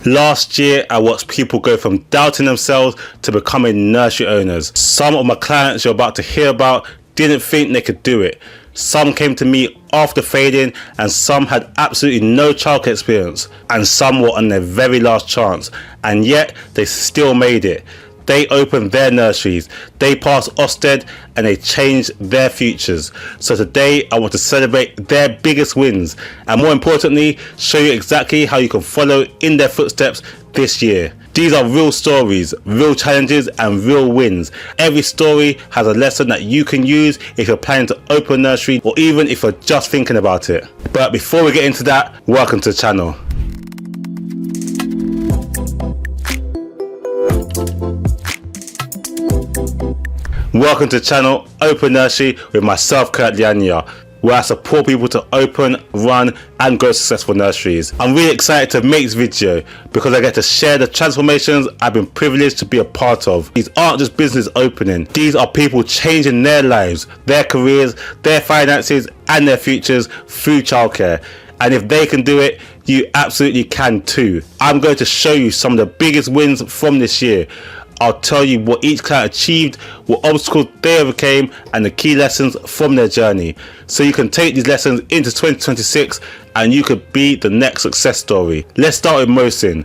Last year, I watched people go from doubting themselves to becoming nursery owners. Some of my clients you're about to hear about didn't think they could do it. Some came to me after failing, and some had absolutely no childcare experience, and some were on their very last chance, and yet they still made it. They opened their nurseries, they passed Ofsted, and they changed their futures. So today I want to celebrate their biggest wins, and more importantly, show you exactly how you can follow in their footsteps this year. These are real stories, real challenges, and real wins. Every story has a lesson that you can use if you're planning to open a nursery, or even if you're just thinking about it. But before we get into that, welcome to the channel. Welcome to the channel Open Nursery with myself, Kurt Liania, where I support people to open, run and grow successful nurseries. I'm really excited to make this video because I get to share the transformations I've been privileged to be a part of. These aren't just business opening, these are people changing their lives, their careers, their finances and their futures through childcare. And if they can do it, you absolutely can too. I'm going to show you some of the biggest wins from this year. I'll tell you what each client achieved, what obstacles they overcame, and the key lessons from their journey. So you can take these lessons into 2026 and you could be the next success story. Let's start with Mohsin.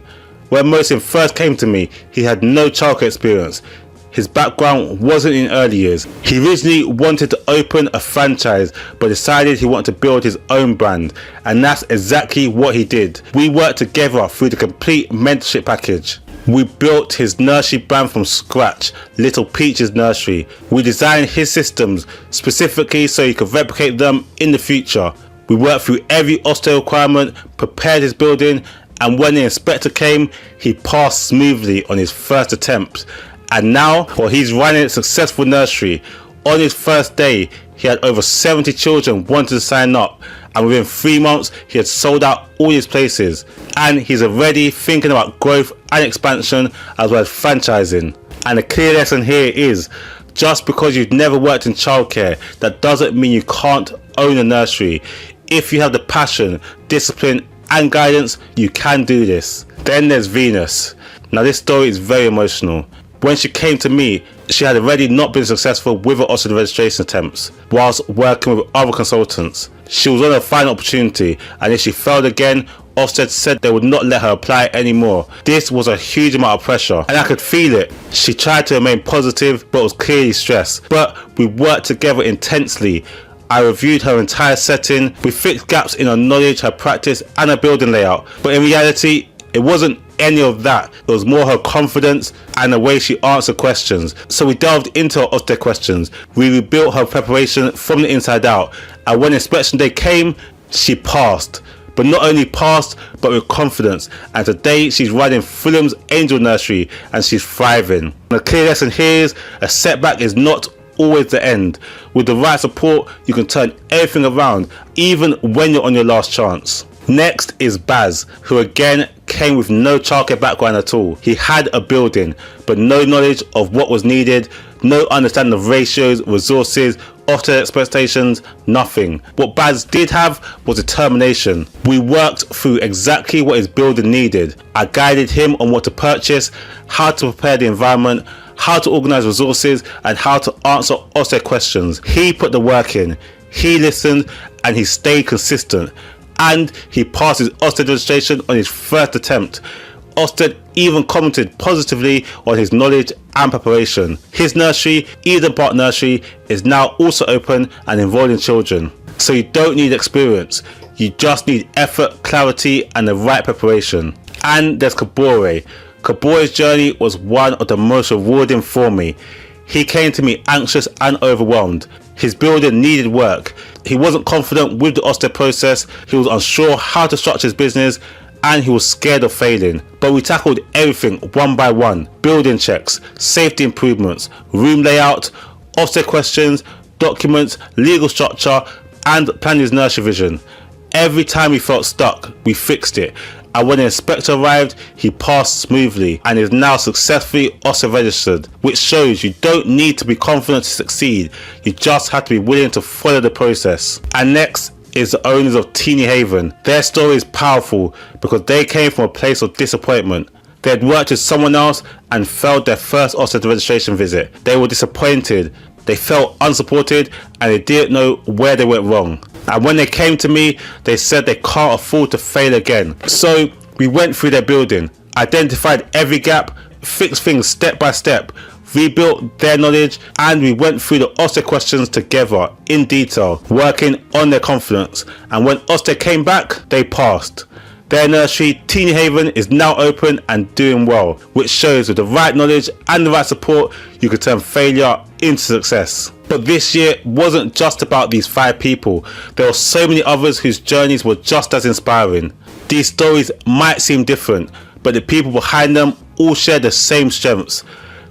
When Mohsin first came to me, he had no childcare experience. His background wasn't in early years. He originally wanted to open a franchise, but decided he wanted to build his own brand. And that's exactly what he did. We worked together through the complete mentorship package. We built his nursery brand from scratch, Little Peach's Nursery. We designed his systems specifically so he could replicate them in the future. We worked through every Ofsted requirement, prepared his building, and when the inspector came, he passed smoothly on his first attempt. And now, well, he's running a successful nursery. On his first day, he had over 70 children wanting to sign up, and within 3 months he had sold out all his places, and he's already thinking about growth and expansion as well as franchising. And the clear lesson here is, just because you've never worked in childcare, that doesn't mean you can't own a nursery. If you have the passion, discipline and guidance, you can do this. Then there's Venus. Now this story is very emotional. When she came to me, she had already not been successful with her Ofsted registration attempts whilst working with other consultants. She was on her final opportunity, and if she failed again, Ofsted said they would not let her apply anymore. This was a huge amount of pressure, and I could feel it. She tried to remain positive but was clearly stressed. But we worked together intensely. I reviewed her entire setting. We fixed gaps in her knowledge, her practice and her building layout. But in reality, it wasn't any of that. It was more her confidence and the way she answered questions. So we delved into her Ofsted questions. We rebuilt her preparation from the inside out, and when inspection day came, she passed. But not only passed, but with confidence. And today she's running Fulham's Angel Nursery and she's thriving. The clear lesson here is, a setback is not always the end. With the right support, you can turn everything around, even when you're on your last chance. Next is Baz, who again came with no childcare background at all. He had a building, but no knowledge of what was needed, no understanding of ratios, resources, Ofsted expectations, nothing. What Baz did have was determination. We worked through exactly what his building needed. I guided him on what to purchase, how to prepare the environment, how to organise resources, and how to answer Ofsted questions. He put the work in, he listened, and he stayed consistent. And he passed his Ofsted registration on his first attempt. Ofsted even commented positively on his knowledge and preparation. His nursery, Eden Park Nursery, is now also open and enrolling children. So you don't need experience, you just need effort, clarity and the right preparation. And there's Kabore. Kabore's journey was one of the most rewarding for me. He came to me anxious and overwhelmed. His building needed work. He wasn't confident with the Ofsted process, he was unsure how to structure his business, and he was scared of failing. But we tackled everything one by one. Building checks, safety improvements, room layout, Ofsted questions, documents, legal structure, and planned his nursery vision. Every time he felt stuck, we fixed it. And when the inspector arrived, he passed smoothly and is now successfully Ofsted registered, which shows you don't need to be confident to succeed, you just have to be willing to follow the process. And next is the owners of Teeny Haven. Their story is powerful because they came from a place of disappointment. They had worked with someone else and failed their first Ofsted registration visit. They were disappointed, they felt unsupported, and they didn't know where they went wrong. And when they came to me, they said they can't afford to fail again. So we went through their building, identified every gap, fixed things step by step, rebuilt their knowledge, and we went through the Ofsted questions together in detail, working on their confidence. And when Ofsted came back, they passed. Their nursery, Teeny Haven, is now open and doing well, which shows with the right knowledge and the right support, you can turn failure into success. But this year wasn't just about these 5 people. There were so many others whose journeys were just as inspiring. These stories might seem different, but the people behind them all share the same strengths.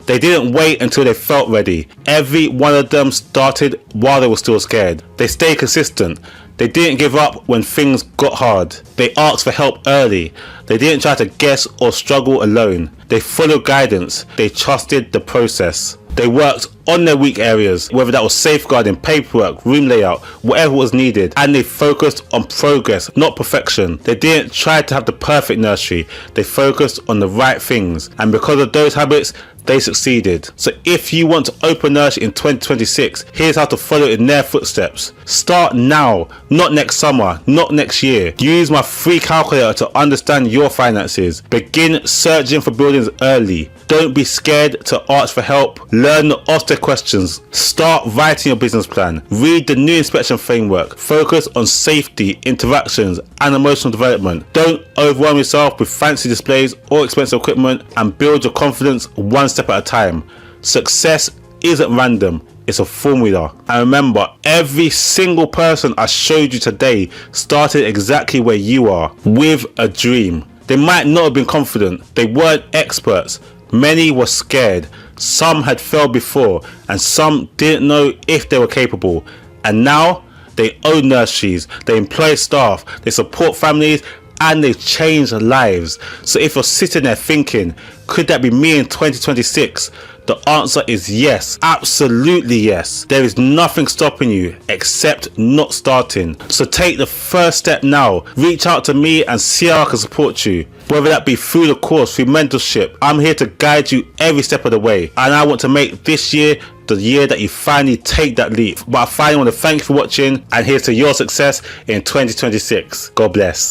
They didn't wait until they felt ready. Every one of them started while they were still scared. They stayed consistent. They didn't give up when things got hard. They asked for help early. They didn't try to guess or struggle alone. They followed guidance. They trusted the process. They worked on their weak areas, whether that was safeguarding, paperwork, room layout, whatever was needed, and they focused on progress, not perfection. They didn't try to have the perfect nursery. They focused on the right things, and because of those habits, they succeeded. So if you want to open a nursery in 2026, here's how to follow in their footsteps. Start now, not next summer, not next year. Use my free calculator to understand your finances. Begin searching for buildings early. Don't be scared to ask for help. Learn the Ofsted questions. Start writing your business plan. Read the new inspection framework. Focus on safety, interactions, and emotional development. Don't overwhelm yourself with fancy displays or expensive equipment, and build your confidence one step at a time. Success isn't random, it's a formula. And remember, every single person I showed you today started exactly where you are, with a dream. They might not have been confident, they weren't experts, many were scared, some had failed before, and some didn't know if they were capable. And now they own nurseries, they employ staff, they support families, and they've changed lives. So if you're sitting there thinking, could that be me in 2026? The answer is yes, absolutely yes. There is nothing stopping you except not starting. So take the first step now. Reach out to me and see how I can support you. Whether that be through the course, through mentorship, I'm here to guide you every step of the way. And I want to make this year the year that you finally take that leap. But I finally want to thank you for watching, and here's to your success in 2026. God bless.